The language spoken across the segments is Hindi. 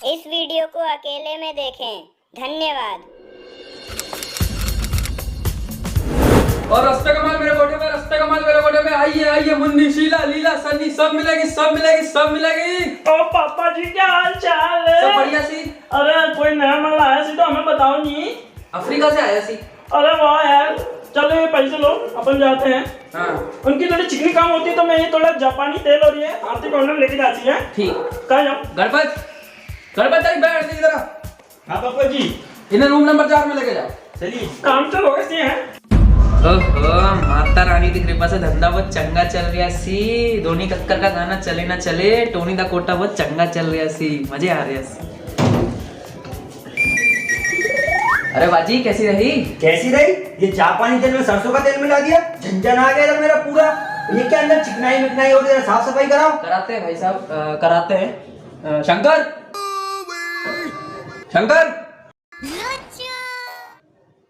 इस वीडियो को अकेले में देखें। धन्यवाद। और रास्ते का माल मेरे कोठे में, रास्ते का माल मेरे कोठे में। आइए आइए, मुन्नी, शीला, लीला, सन्नी, सब मिलेगी, सब मिलेगी, सब मिलेगी। ओ पापा जी, क्या हाल चाल है? सब बढ़िया सी। अरे कोई नया माल आया सी तो हमें बताओ नहीं। अफ्रीका से आया सी। अरे वाह यार, चलो ये पैसे लो, अपन जाते हैं। हाँ उनकी थोड़ी चिकनी काम होती है तो मैं ये थोड़ा जापानी तेल और ये आरती कॉर्नर लेके जाती है। ठीक। कहाँ जाओ? गणपत तारी बैठ दी जरा। हाँ पापा जी। इन्हें रूम नंबर 4 में लेके जाओ। चलिए, काम तो होगा सी है। ओहो, माता रानी की कृपा से धंधा बहुत चंगा चल रहा सी। धोनी कक्कर का गाना चले ना चले, टोनी दा कोटा बहुत चंगा चल रहा सी, मजे आ रहे सी। अरे बाजी कैसी रही? कैसी रही? ये जापानी तेल में सरसों का तेल मिला दिया, झंझन आ गया इधर मेरा पूरा। ये क्या अंदर चिकनाई मिकनाई हो रही है, साफ सफाई कराओ। कराते हैं भाई साहब, कराते हैं। शंकर, शंकर,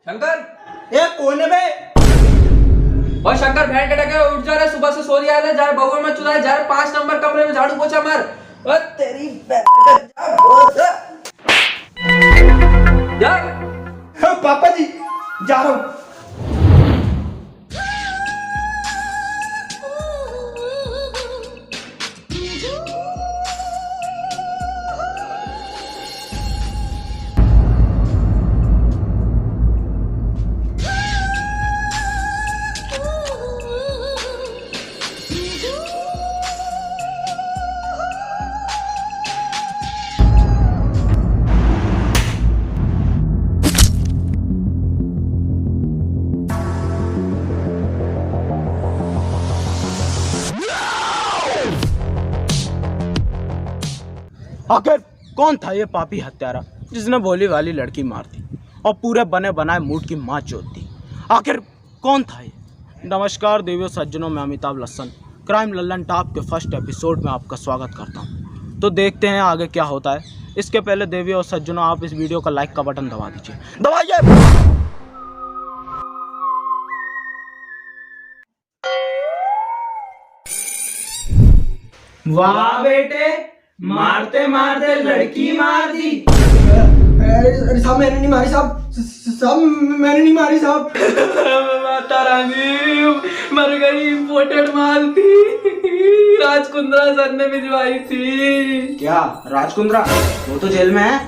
शंकर, ये कोने में और शंकर भैंट कटा के उठ जा रहा है, सुबह से सो रहा है, जा बउआ में चुराए जा, 5 नंबर कमरे में झाड़ू पोछा मार। और तेरी जा। हाँ, पापा जी जा रहा हूँ। आखिर कौन था ये पापी हत्यारा जिसने भोली वाली लड़की मार दी और पूरे बने बनाए मूड की माँ चोद दी? आखिर कौन था ये? नमस्कार देवियों सज्जनों, में अमिताभ लस्सन क्राइम लल्लन टॉप के फर्स्ट एपिसोड में आपका स्वागत करता हूँ। तो देखते हैं आगे क्या होता है। इसके पहले देवियों और सज्जनों, आप इस वीडियो का लाइक का बटन दबा दीजिए, दबाइए। वाह बेटे, मारते मारते लड़की मार दी। अरे साहब, मैंने नहीं मारी साहब, साहब मैंने नहीं मारी साहब। माता रानी मर गई, इम्पोर्टेड माल थी, राजकुंद्रा सर ने भिजवाई थी। क्या राजकुंद्रा? वो तो जेल में है,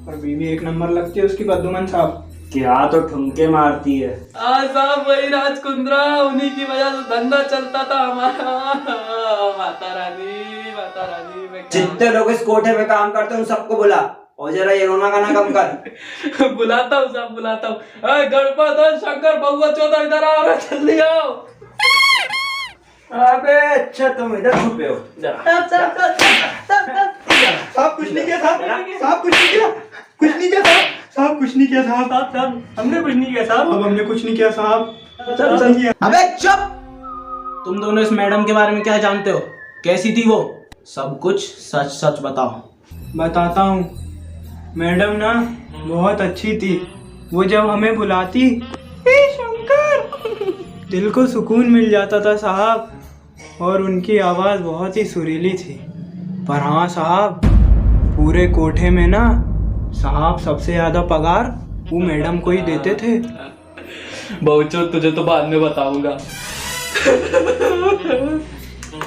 पर बीवी एक नंबर लगती है उसकी बद्दुमन साहब। क्या तो ठुमके मारती है। साहब वही राजकुंद्रा, उन्हीं की वजह से धंधा चलता था हमारा। माता रानी, माता रानी। जितने लोग इस कोठे पे काम करते हैं उन सबको बुला और जरा ये रोना गाना कम कर। बुलाता हूँ साहब, बुलाता हूँ। गणपत और शंकर, बउआ चौदह इधर आओ रे, जल्दी आओ। अबे अच्छा, तुम इधर छुपे हो। साहब कुछ नहीं किया साहब, साहब कुछ नहीं किया, कुछ नहीं किया साहब, साहब कुछ नहीं किया साहब, साहब हमने कुछ नहीं किया साहब। अब हमने कुछ नहीं किया साहब। अबे चुप! तुम दोनों इस मैडम के बारे में क्या जानते हो? कैसी थी वो? सब कुछ सच सच बताओ। बताता हूँ। मैडम ना बहुत अच्छी थी। वो जब हमें बुलाती, ए शंकर, दिल को सुकून मिल जाता था साहब। और उनकी आवाज़ बहुत ही सुरीली थी। पर हाँ साहब, पूरे कोठे में ना साहब सबसे ज़्यादा पगार वो मैडम को ही देते थे। बहुचो तुझे तो बाद में बताऊंगा।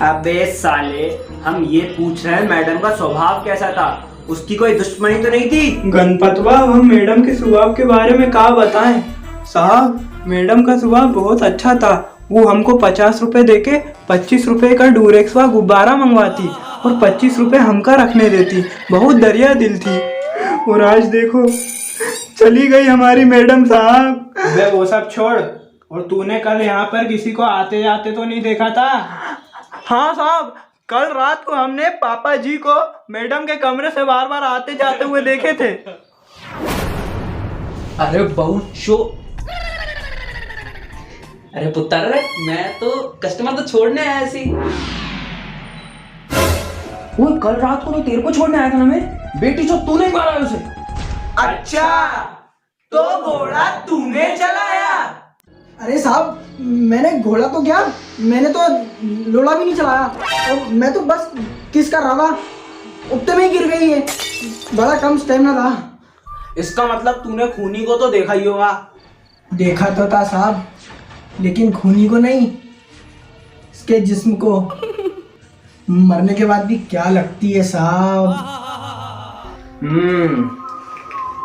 अबे साले, हम ये पूछ रहे हैं मैडम का स्वभाव कैसा था, उसकी कोई दुश्मनी तो नहीं थी? गणपतवा, हम मैडम के स्वभाव के बारे में क्या बताएं साहब। मैडम का स्वभाव बहुत अच्छा था। वो हमको 50 रुपए देके 25 रुपए का डूरेक्सवा गुब्बारा मंगवाती और 25 रुपए हमका रखने देती। बहुत दरिया दिल थी। और आज देखो, चली गई हमारी मैडम साहब। अबे वो सब छोड़, और तूने कल यहाँ पर किसी को आते जाते तो नहीं देखा था? हाँ साहब, कल रात को हमने पापा जी को मैडम के कमरे से बार बार आते जाते हुए देखे थे। अरे बहुचो, अरे पुत्र, मैं तो कस्टमर तो छोड़ने आया सी। वो कल रात को तो तेरे को छोड़ने आया था ना मैं। बेटी जो तूने मारा है उसे। अच्छा, तो घोड़ा तूने चलाया? अरे साहब, मैंने घोड़ा तो क्या, मैंने तो लोड़ा भी नहीं चलाया, और मैं तो बस किस कर रहा था, उतने में ही गिर गई है। बड़ा कम स्टेमिना था। इसका मतलब तूने खूनी को तो देखा ही होगा। देखा तो था साहब, लेकिन खूनी को नहीं, इसके जिस्म को। मरने के बाद भी क्या लगती है साहब।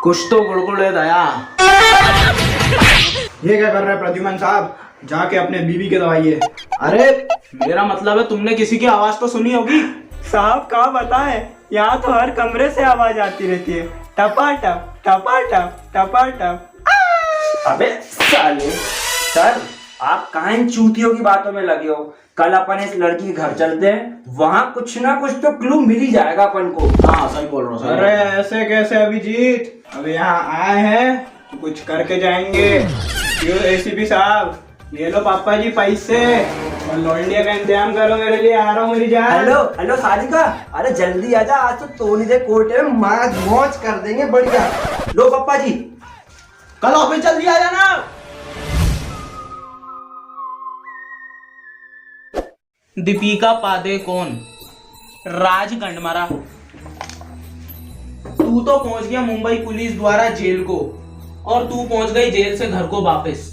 कुछ तो गुड़गुड़ है दया। ये क्या कर रहे हैं प्रद्युमन साहब? जाके अपने बीवी के दवाइए। अरे मेरा मतलब है तुमने किसी की आवाज तो सुनी होगी। साहब कहाँ बताएं, यहाँ तो हर कमरे से आवाज आती रहती है, टपा टप टपा टप टपा टप। अबे साले सर, आप कहाँ इन चूतियों की बातों में लगे हो? कल अपन इस लड़की के घर चलते हैं, वहाँ कुछ ना कुछ तो क्लू मिल ही जाएगा अपन को। हाँ सही बोल रहा हूँ। अरे ऐसे कैसे अभिजीत, अब यहाँ आए हैं तो कुछ करके जाएंगे। क्यों एसीपी साहब, ये लो पापा जी पैसे और लौंडिया का इंतजाम करो, मेरे लिए आ रहा हूँ मेरी जान। हेलो हेलो साजिका, अरे जल्दी आजा, आज तो टोनी दे कोटे में मौज कर देंगे बढ़िया। लो पापा जी, कल ऑफिस जल्दी आ जाना। दीपिका पादुकोण, राज गंडमरा, तू तो पहुंच गया मुंबई पुलिस द्वारा जेल को, और तू पहुंच गई जेल से घर को वापस।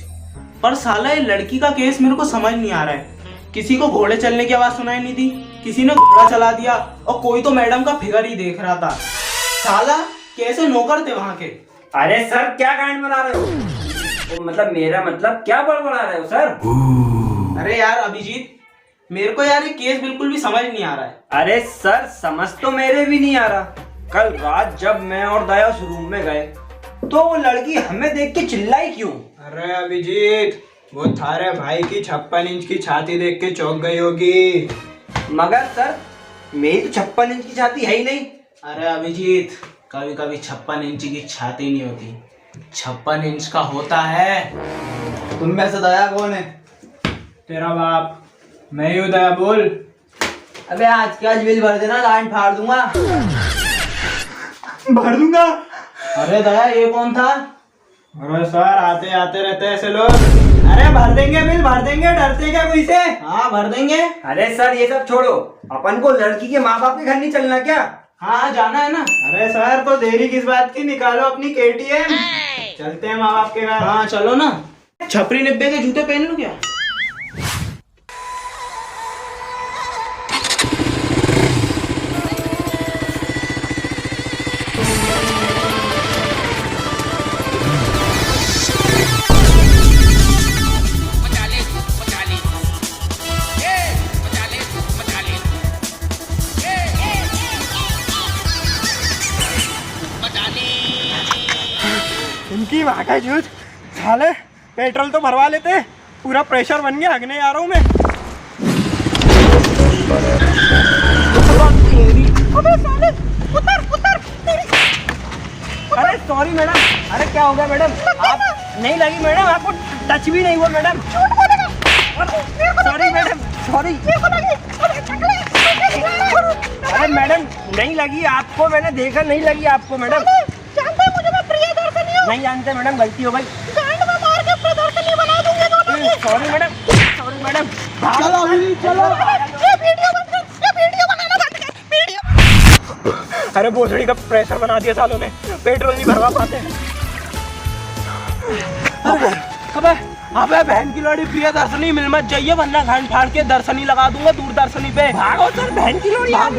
पर साला ये लड़की का केस मेरे को समझ नहीं आ रहा है। किसी को घोड़े चलने की आवाज सुनाई नहीं दी, किसी ने घोड़ा चला दिया, और कोई तो मैडम का फिगर ही देख रहा था। साला कैसे नौकर थे वहां के? अरे सर क्या गांड बना रहे हो? तो मतलब मेरा मतलब क्या बड़बड़ा रहे हो सर? अरे यार अभिजीत, मेरे को यार ये केस बिल्कुल भी समझ नहीं आ रहा है। अरे सर समझ तो मेरे भी नहीं आ रहा। कल रात जब मैं और दया उस रूम में गए तो वो लड़की हमें देख के चिल्लाई क्यों? अरे अभिजीत, वो थारे भाई की 56 इंच की छाती देख के चौंक गई होगी। मगर सर मेरी तो 56 इंच की छाती है ही नहीं। अरे अभिजीत, कभी कभी 56 इंच की छाती नहीं होती, 56 इंच का होता है। तुम में से दया कौन है? तेरा बाप। मैं ही हूँ दया, बोल। अबे आज के आज बिल भर देना, गांड फाड़ दूंगा। भर दूंगा। अरे दया, ये कौन था? अरे सर आते आते रहते ऐसे लोग। अरे भर देंगे बिल, भर देंगे, डरते क्या कोई से? हाँ भर देंगे। अरे सर ये सब छोड़ो, अपन को लड़की के माँ बाप के घर नहीं चलना क्या? हाँ जाना है ना। अरे सर तो देरी किस बात की, निकालो अपनी KTM, चलते हैं माँ बाप के घर। हाँ चलो ना। छपरी निब्बे के जूते पहन लो क्या? इनकी माँ का जूत, साले पेट्रोल तो भरवा लेते, पूरा प्रेशर बन गया, हगने आ रहा हूँ मैं। अबे साले, उतर उतर। अरे सॉरी मैडम। अरे क्या हो गया मैडम? आप नहीं लगी मैडम, आपको टच भी नहीं हुआ मैडम। Sorry madam, sorry. अरे मैडम नहीं लगी आपको, मैंने देखा नहीं लगी आपको मैडम। जानते हैं मुझे, मैं प्रियदर्शनी हूँ। नहीं जानते मैडम, गलती हो गई। गांड में मार के प्रियदर्शनी बना दूंगी दोनों की। Sorry madam, sorry madam. चलो अभी चलो। ये वीडियो बंद कर, ये वीडियो बनाना बंद कर, वीडियो। अरे भोसड़ी का प्रेशर बना दिया सालों ने, पेट्रोल नहीं भरवा पाते। अबे अबे बहन की लड़ी प्रियदर्शनी, मिल मत जाइए वरना घाट फाड़ के दर्शनी लगा दूंगा दूरदर्शनी पे। भागो सर, बहन की लोड़ी आ गई।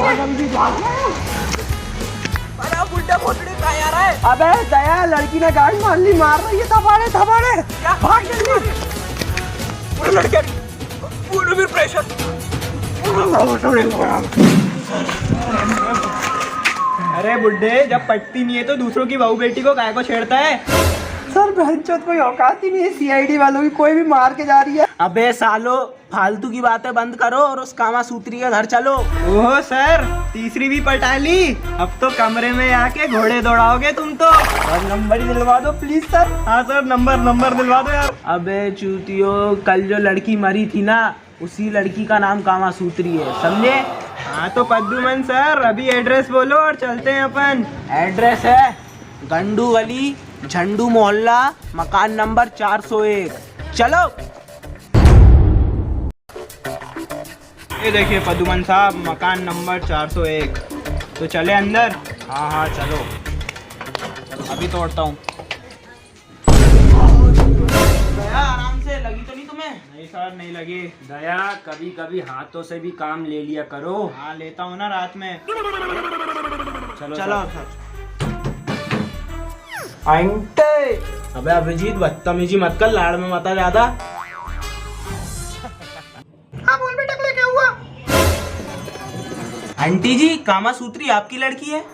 बुड्ढा भोसड़ी कहाँ आ रहा है? अबे दया, लड़की ने गाड़ी मार ली, मार रही है, थपाड़े थपाड़े। भाग जल्दी। लड़के पूरे फिर प्रेशर। अरे बुड्ढे, जब पटती नहीं है तो दूसरों की बहू बेटी को काहे को छेड़ता है? सर बहनचोद कोई औकात ही नहीं है, CID वालों की कोई भी मार के जा रही है। अबे सालो, फालतू की बातें बंद करो और उस कामा सूत्री के घर चलो। ओहो सर, तीसरी भी पटा ली। अब तो कमरे में आके घोड़े दौड़ाओगे तुम तो। और नंबर ही दिलवा दो प्लीज सर। हाँ सर, नंबर दिलवा दो यार। अबे चूतियो, कल जो लड़की मरी थी ना, उसी लड़की का नाम कामा सूत्री है, समझे? हाँ तो प्रद्युमन सर, अभी एड्रेस बोलो और चलते हैं अपन। एड्रेस है गंडू गली, झंडू मोहल्ला, मकान नंबर 401। चलो। ये देखिए प्रद्युमन साहब, मकान नंबर 401। तो चले अंदर। हाँ हाँ चलो, अभी तोड़ता हूँ। दया आराम से, लगी तो नहीं तुम्हें? नहीं सर, नहीं लगी। दया, कभी कभी हाथों से भी काम ले लिया करो। हाँ लेता हूँ ना रात में। चलो चलो सर। आंटी। अबे अभिजीत, बदतमीजी मत कर, लाड़ में मत आ ज्यादा। हाँ बोल बेटा, टकले क्या हुआ? आंटी जी, कामासूत्री आपकी लड़की है?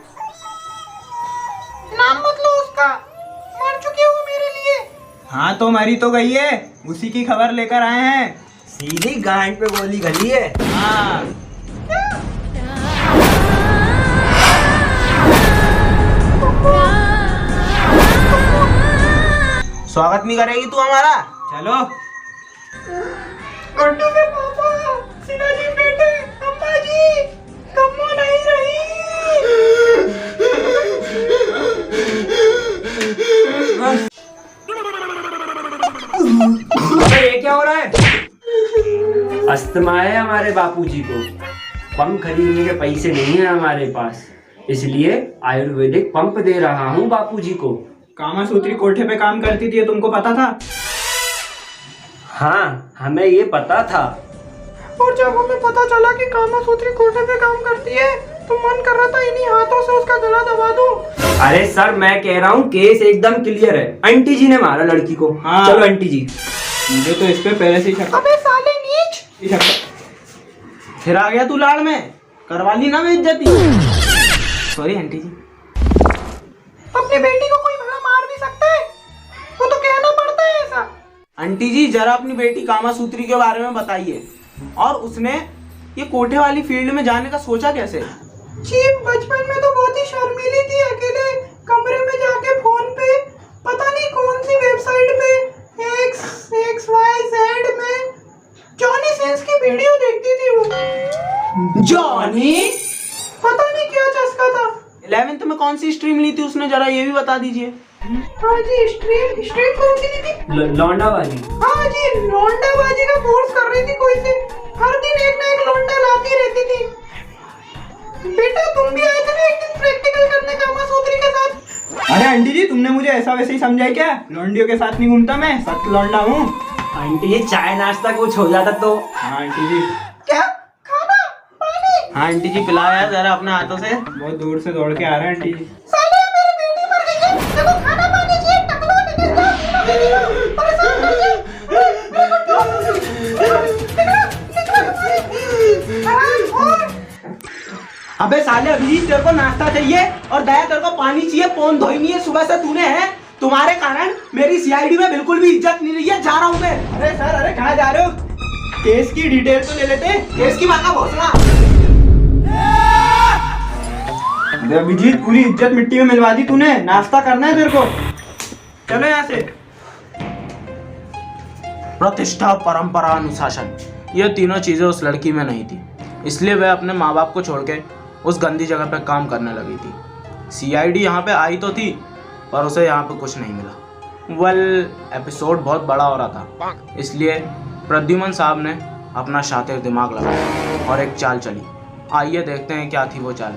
नाम मत लो उसका, मर चुकी है वो मेरे लिए। हाँ तो मरी तो गई है, उसी की खबर लेकर आए हैं। सीधी गांड पे गोली गली है। हाँ। स्वागत नहीं करेगी तू हमारा? चलो। गुड्डू के पापा, सिन्हा जी बेटे, अम्मा जी, कम्मो नहीं रही। अबे ये क्या हो रहा है? अस्थमा है हमारे बापूजी को, पंप खरीदने के पैसे नहीं है हमारे पास, इसलिए आयुर्वेदिक पंप दे रहा हूँ बापूजी को। कामासूत्री कोठे पे काम करती थी, तुमको पता था? हाँ, हमें ये पता था। और जब हमें पता चला कि कामासूत्री कोठे पे काम करती है, तो मन कर रहा था इन्हीं हाथों से उसका गला दबा दूं। अरे सर, मैं कह रहा हूँ केस एकदम क्लियर है, आंटी जी ने मारा लड़की को। हाँ। चलो आंटी जी। मुझे तो इस पे पहले से ही शक अबे साले नीच। फिर आ गया तू लाड़ में, करवा ली ना बेइज्जती। सॉरी आंटी जी। अपनी बेटी को कोई भला मार भी सकता है? वो तो कहना पड़ता है ऐसा। आंटी जी, जरा अपनी बेटी कामासूत्री के बारे में बताइए, और उसने ये कोठे वाली फील्ड में जाने का सोचा कैसे? जी बचपन में तो बहुत ही शर्मीली थी, अकेले कमरे में जाके फोन पे पता नहीं कौन सी वेबसाइट पे XYZ में जॉनी सेंस की वीडियो देखती थी वो। जॉनी? पता नहीं क्या चस्का था। 11th में कौन सी स्ट्रीम ली थी उसने, जरा ये भी बता दीजिए। हाँ जी, स्ट्रीम कौन सी ली थी? लौंडा वाली। हाँ जी, लौंडाबाजी का कोर्स कर रही थी कोई से। हर दिन एक ना एक लौंडा लाती रहती थी। बेटा तुम भी आए थे ना एक दिन प्रैक्टिकल करने कामासूत्री के साथ। अरे आंटी जी, तुमने मुझे ऐसा वैसे ही समझा है क्या? लौंडियों के साथ नहीं घूमता मैं, सख्त लौंडा हूँ। आंटी जी, चाय नाश्ता कुछ हो जाता तो। हाँ आंटी जी। क्या? खाना? पानी? हाँ आंटी जी, पिलाओ यार जरा अपने हाथों से। बहुत दूर से दौड़ के आ रहे हैं आंटी जी। साले मेरी बेटी मर गई है, देखो खाना पानी चाहिए, टकलो निकल जाओ, परेशान कर दिया। अबे साले अभिजीत, तेरे को नाश्ता चाहिए और दया तेरे को पानी चाहिए, फोन धोई नहीं है सुबह से तूने, है? तुम्हारे कारण मेरी सीआईडी में बिल्कुल भी इज्जत नहीं रही है, जा रहा हूँ मैं। अरे सर, अरे कहाँ जा रहे हो? केस की डिटेल तो ले लेते। केस की माँ का घोषणा। अभिजीत, पूरी इज्जत मिट्टी में मिलवा दी तूने। नाश्ता करना है तेरे को, चलो यहाँ से। प्रतिष्ठा, परंपरा, अनुशासन, ये तीनों चीजें उस लड़की में नहीं थी, इसलिए वह अपने माँ बाप को छोड़ के उस गंदी जगह पे काम करने लगी थी। सीआईडी यहाँ पे आई तो थी, पर उसे यहाँ पे कुछ नहीं मिला। वेल, एपिसोड बहुत बड़ा हो रहा था, इसलिए प्रद्युमन साहब ने अपना शातिर दिमाग लगाया और एक चाल चली। आइए देखते हैं क्या थी वो चाल।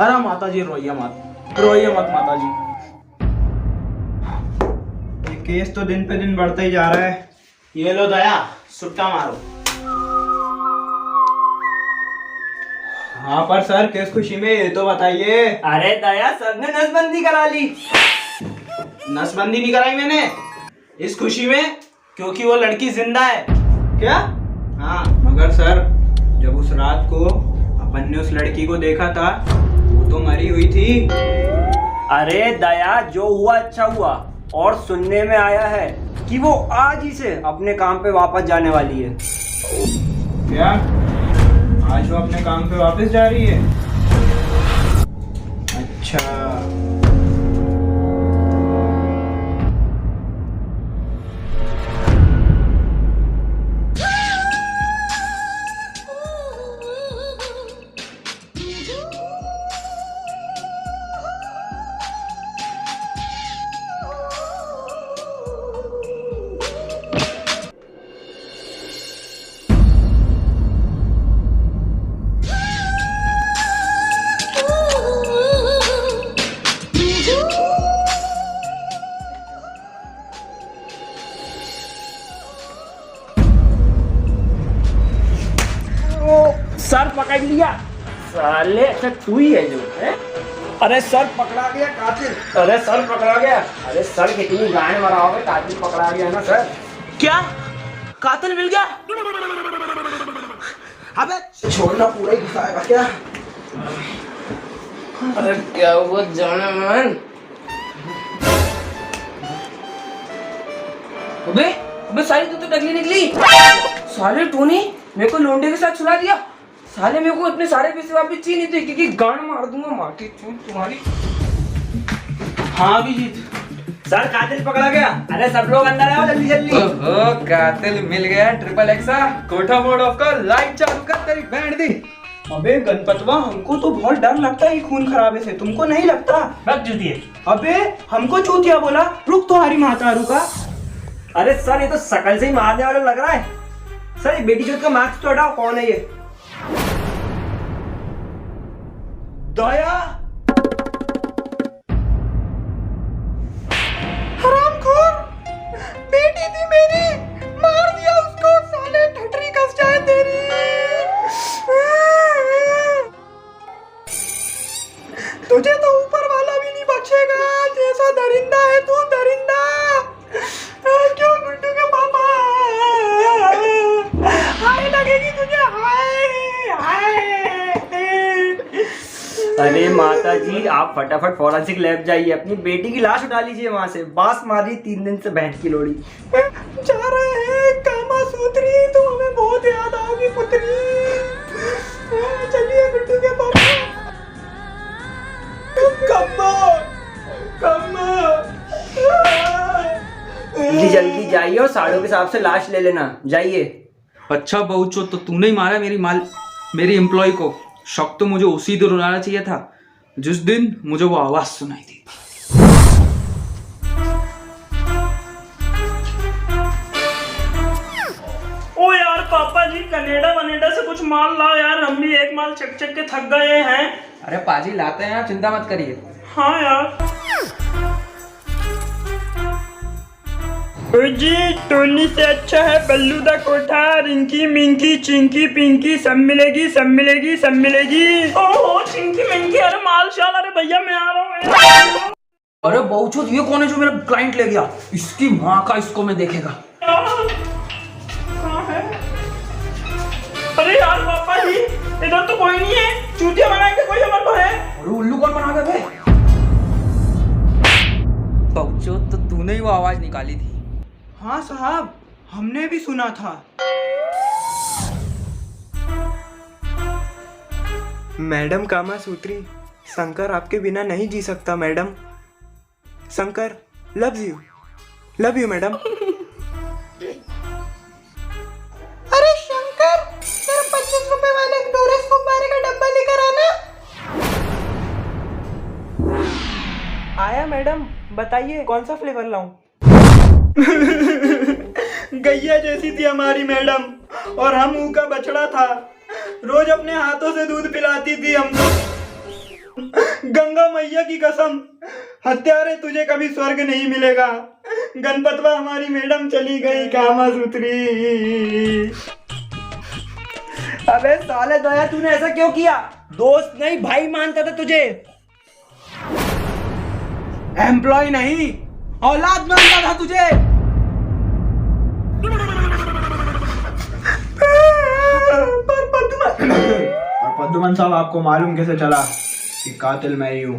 अरे माता जी, रोइए मत, रोइए मत माता जी। ये केस तो दिन पे दिन बढ़ता ही जा रहा है। ये लो दया, सुट्टा मारो। हाँ पर सर, किस खुशी में, ये तो बताइए। अरे दया, सर ने नसबंदी करा ली। नसबंदी नहीं कराई मैंने, इस खुशी में क्योंकि वो लड़की जिंदा है। क्या? हाँ। मगर सर, जब उस रात को अपन ने उस लड़की को देखा था, वो तो मरी हुई थी। अरे दया, जो हुआ अच्छा हुआ, और सुनने में आया है कि वो आज ही से अपने काम पे वापस जाने वाली है। क्या? आज वो अपने काम पे वापस जा रही है? अच्छा। पकड़ लिया साले। अच्छा तू ही है जो है? अरे सर पकड़ा गया कातिल। अरे सर पकड़ा गया? अरे सर कितनी गाय मरा होगा, कातिल पकड़ा गया ना सर। क्या कातिल मिल गया? अबे छोड़ना पूरा ही घुसाएगा क्या? अरे क्या हुआ जाने मन? अबे अबे साली तू तो टकली निकली। साले टोनी मेरे को लोंडे के साथ छुड़ा दिया। साले मेरे को अपने सारे पैसे वापस चाहिए, नहीं तो क्योंकि गांड मार दूंगा मार के चूत तुम्हारी। हाँ अभिजीत, सर कातिल पकड़ा गया। अरे सब लोग अंदर आओ जल्दी जल्दी। ओहो कातिल मिल गया। ट्रिपल एक्सा कोठा मोड ऑफ कर, लाइट चालू कर, तेरी बैंड दी। अबे गणपतवा, हमको तो बहुत डर लगता है खून खराबे से, तुमको नहीं लगता? बस जूतिए। अबे हमको चूतिया बोला, रुक तुम्हारी माता रुका। अरे सर ये तो शकल से ही मारने वाला लग रहा है। सर ये बेटी चोद का मार्क्स तो हटाओ, कौन है ये? दया हरामखोर, बेटी थी मेरी, मार दिया उसको, साले ठटरी कस जाए तेरी। तुझे तो ऊपर वाला भी नहीं बख्शेगा, जैसा दरिंदा है तू दरिंदा। क्यों गुड्डू के पापा, हाय लगेगी तुझे, हाय हाय। अरे माता जी आप फटाफट फॉरेंसिक लैब जाइए, अपनी बेटी की लाश उठा लीजिए वहां से। बांस मार रही 3 दिन से बहन की लोड़ी। जा रहे हैं कामा सूत्री, तो हमें बहुत याद आओगी पुत्री। चलिए गुड्डू के पापा। जल्दी जल्दी जाइए और साड़ों के हिसाब से लाश ले लेना, जाइए। अच्छा बहुचो, तो तूने ही मारा मेरी एम्प्लॉय को। शक तो मुझे उसी दिन उड़ाना चाहिए था जिस दिन मुझे वो आवाज सुनाई थी। ओ यार पापा जी, कनाडा वनेडा से कुछ माल लाओ यार, हम भी एक माल चक चक के थक गए हैं। अरे पाजी लाते हैं, आप चिंता मत करिए। हाँ यार। जी टोनी से अच्छा है बल्लू दा कोठा, रिंकी मिंकी चिंकी पिंकी सब मिलेगी सब मिलेगी सब मिलेगी। ओहो चिंकी मिंकी, अरे माल शाल, अरे भैया मैं आ रहा हूँ। अरे बहुचो ये कौन है जो मेरा क्लाइंट ले गया? इसकी माँ का, इसको मैं देखेगा। कहाँ है? अरे यार पापा जी इधर तो कोई नहीं है, चूतिया बनाएंगे कोई हमारे को है। अरे उल्लू कौन बना गया बे? बहुचो तो तूने ही वो आवाज निकाली थी। हाँ साहब, हमने भी सुना था। मैडम कामा सूत्री, शंकर आपके बिना नहीं जी सकता madam. Shankar love you madam. अरे शंकर, तेरा 25 रुपए वाले डोरेस गुब्बारे का डब्बा लेकर आना। आया मैडम, बताइए कौन सा फ्लेवर लाऊं? गैया जैसी थी हमारी मैडम, और हम मुंह का बछड़ा था, रोज अपने हाथों से दूध पिलाती थी हमको। गंगा मैया की कसम, हत्यारे तुझे कभी स्वर्ग नहीं मिलेगा। गणपतवा हमारी मैडम चली गई कामा सूत्री। अबे साले दया, तूने ऐसा क्यों किया? दोस्त नहीं भाई मानता था तुझे। एम्प्लॉय नहीं औलाद मानता था तुझे। और पद्मन साहब, आपको मालूम कैसे चला कि कातिल मैं ही हूँ?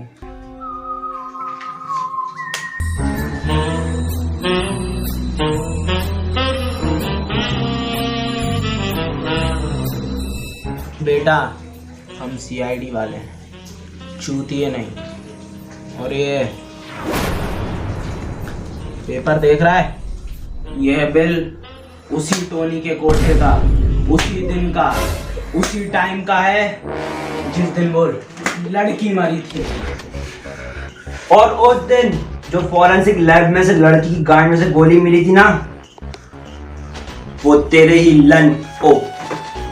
बेटा हम सीआईडी वाले हैं, चूतिए नहीं। और ये पेपर देख रहा है, ये है बिल उसी टोनी के कोठे का, उसी दिन का, उसी टाइम का है जिस दिन वो लड़की मरी थी। और उस दिन जो फॉरेंसिक लैब में से लड़की की गांड में से गोली मिली थी ना, वो तेरे ही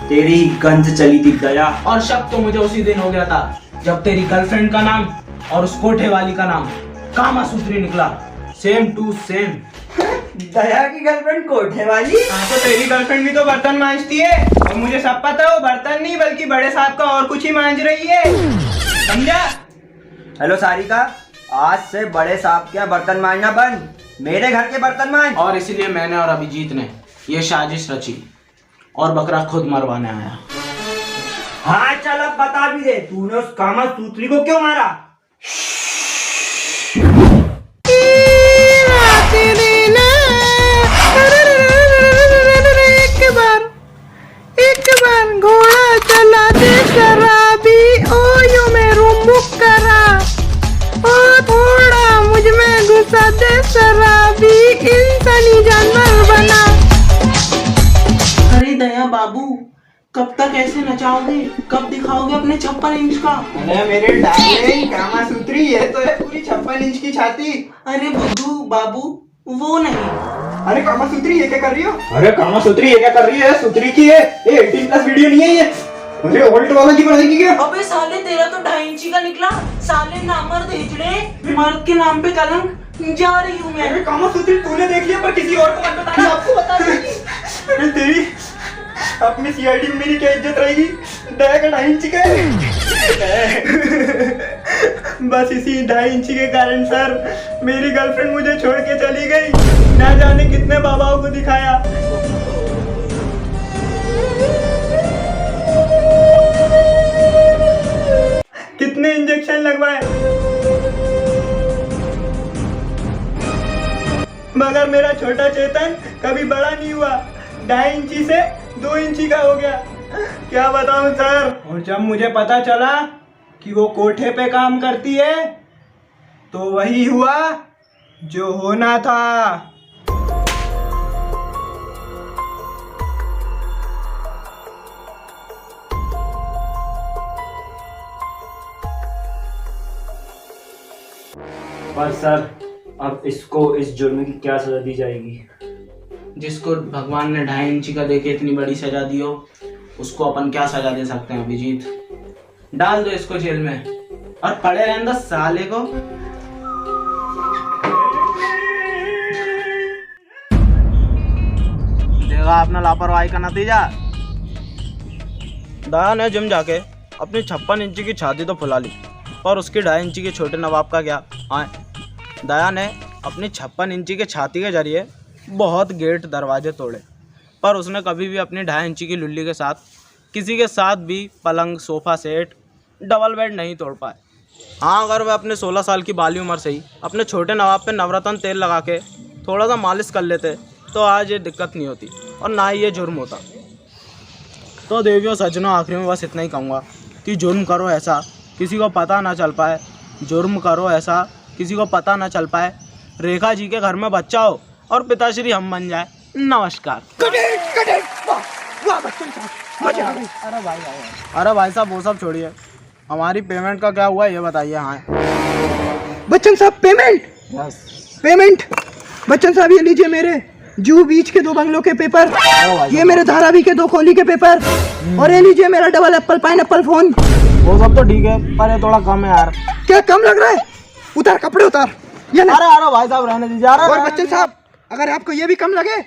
तेरी ही गन से चली थी दया। और शक तो मुझे उसी दिन हो गया था जब तेरी गर्लफ्रेंड का नाम और उस कोठे वाली का नाम कामा सूत्री निकला, सेम टू सेम। दया की गर्लफ्रेंड कोठे वाली। हाँ तो तेरी गर्लफ्रेंड भी तो बर्तन मांजती है और मुझे सब पता है वो बर्तन नहीं बल्कि बड़े साहब का और कुछ ही मांज रही है, समझा? हेलो सारिका, आज से बड़े साहब के यहाँ बर्तन मांजना बंद, मेरे घर के बर्तन मांज। और इसीलिए मैंने और अभिजीत ने ये साजिश रची और बकरा खुद मरवाने आया। हाँ चल अब बता भी दे, तूने उस कामासूत्री को क्यों मारा? एक बार घोड़ा चला दे शराबी, ओ यू मेरू मुख करा, ओ थोड़ा मुझ में घुसा दे शराबी, इंसानी जानवर बना। अरे दया बाबू, कब तक ऐसे नचाओगे? कब दिखाओगे अपने 56 इंच का? अरे मेरे डार्लिंग कामासूत्री, ये तो है पूरी 56 इंच की छाती। अरे बुद्धू बाबू, वो नहीं। अरे कामासूत्री ये क्या कर रही हो? अरे कामासूत्री ये क्या कर रही है? सूत्री की है ये, 18+ वीडियो नहीं है ये। मुझे ओल्ड वाला की बनाएगी क्या? अबे साले तेरा तो 2.5 इंची का निकला। साले नामर्द हिजड़े, मर्द के नाम पे कलंक। जा रही हूँ मैं। अरे कामासूत्री तूने देख लिया पर किसी और को मत बताना, आपको बता दूंगी। अरे तेरी अपनी सीआईडी में मेरी क्या इज्जत रहेगी? दया का 2.5 इंची का बस इसी 2.5 इंची के कारण सर मेरी गर्लफ्रेंड मुझे छोड़ के चली गई। ना जाने कितने बाबाओं को दिखाया। कितने इंजेक्शन लगवाए मगर मेरा छोटा चेतन कभी बड़ा नहीं हुआ। 2.5 इंची से 2 इंची का हो गया। क्या बताऊं सर। और जब मुझे पता चला कि वो कोठे पे काम करती है तो वही हुआ जो होना था। पर सर अब इसको इस जुर्म की क्या सजा दी जाएगी? जिसको भगवान ने 2.5 इंची का देके इतनी बड़ी सजा दी हो, उसको अपन क्या सजा दे सकते हैं अभिजीत? डाल दो इसको जेल में और पड़े रहने दो साले को। देखा अपना लापरवाही का नतीजा। दया ने जिम जाके अपनी 56 इंची की छाती तो फुला ली, पर उसकी 2.5 इंची के छोटे नवाब का क्या? हाँ, दया ने अपनी 56 इंची के छाती के जरिए बहुत गेट दरवाजे तोड़े, पर उसने कभी भी अपनी 2.5 इंची की लुल्ली के साथ किसी के साथ भी पलंग, सोफ़ा सेट, डबल बेड नहीं तोड़ पाए। हाँ, अगर वह अपने 16 साल की बाली उम्र से ही अपने छोटे नवाब पे नवरत्न तेल लगा के थोड़ा सा मालिश कर लेते तो आज ये दिक्कत नहीं होती और ना ही ये जुर्म होता। तो देवियों सज्जनों, आखिरी में बस इतना ही कहूँगा कि जुर्म करो ऐसा किसी को पता ना चल पाए, जुर्म करो ऐसा किसी को पता ना चल पाए, रेखा जी के घर में बच्चा हो और पिताश्री हम बन जाए। नमस्कार। अरे भाई साहब वो सब छोड़िए, हमारी पेमेंट का क्या हुआ ये बताइए। हाँ बच्चन साहब पेमेंट, पेमेंट बच्चन साहब ये लीजिए मेरे जू बीच के 2 बंगलों के पेपर, ये मेरे धारावी के 2 कोहली के पेपर, और ये लीजिए मेरा डबल एप्पल पाइनएप्पल फोन। वो सब तो ठीक है पर ये थोड़ा कम है यार। क्या कम लग रहा है? उतार कपड़े उतार। ये ले। अरे भाई साहब रहने दीजिए। और बच्चन साहब अगर आपको ये भी कम लगे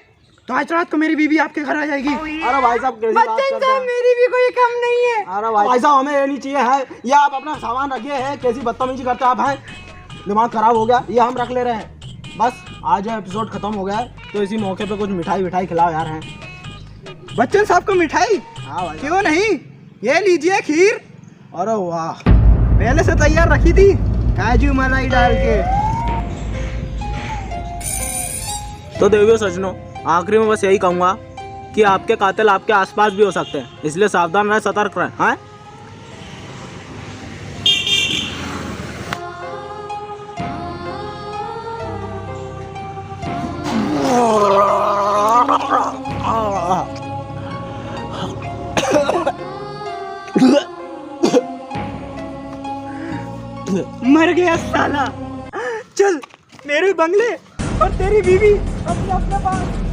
तो आज रात को मेरी बीवी आपके घर आ जाएगी। अरे भाई साहब कैसी बात करते हैं? मेरी भी कोई कम नहीं है। अरे भाई साहब हमें ये नहीं चाहिए है, ये आप अपना सामान रखिए है, कैसी बदतमीजी करते आप हैं, दिमाग खराब हो गया, ये हम रख ले रहे हैं। बस आज एपिसोड खत्म हो गया है तो इसी मौके पे कुछ मिठाई खिलाओ यार। हैं बच्चन साहब को मिठाई? हाँ भाई। क्यों नहीं, ये लीजिए खीर। अरे वाह, पहले से तैयार रखी थी काजू मलाई डाल के। तो देवियों सज्जनों, आखिरी में बस यही कहूँगा कि आपके कातिल आपके आसपास भी हो सकते हैं, इसलिए सावधान रहें, सतर्क रहें। हाँ मर गया साला। चल मेरे बंगले और तेरी बीवी अपने पास।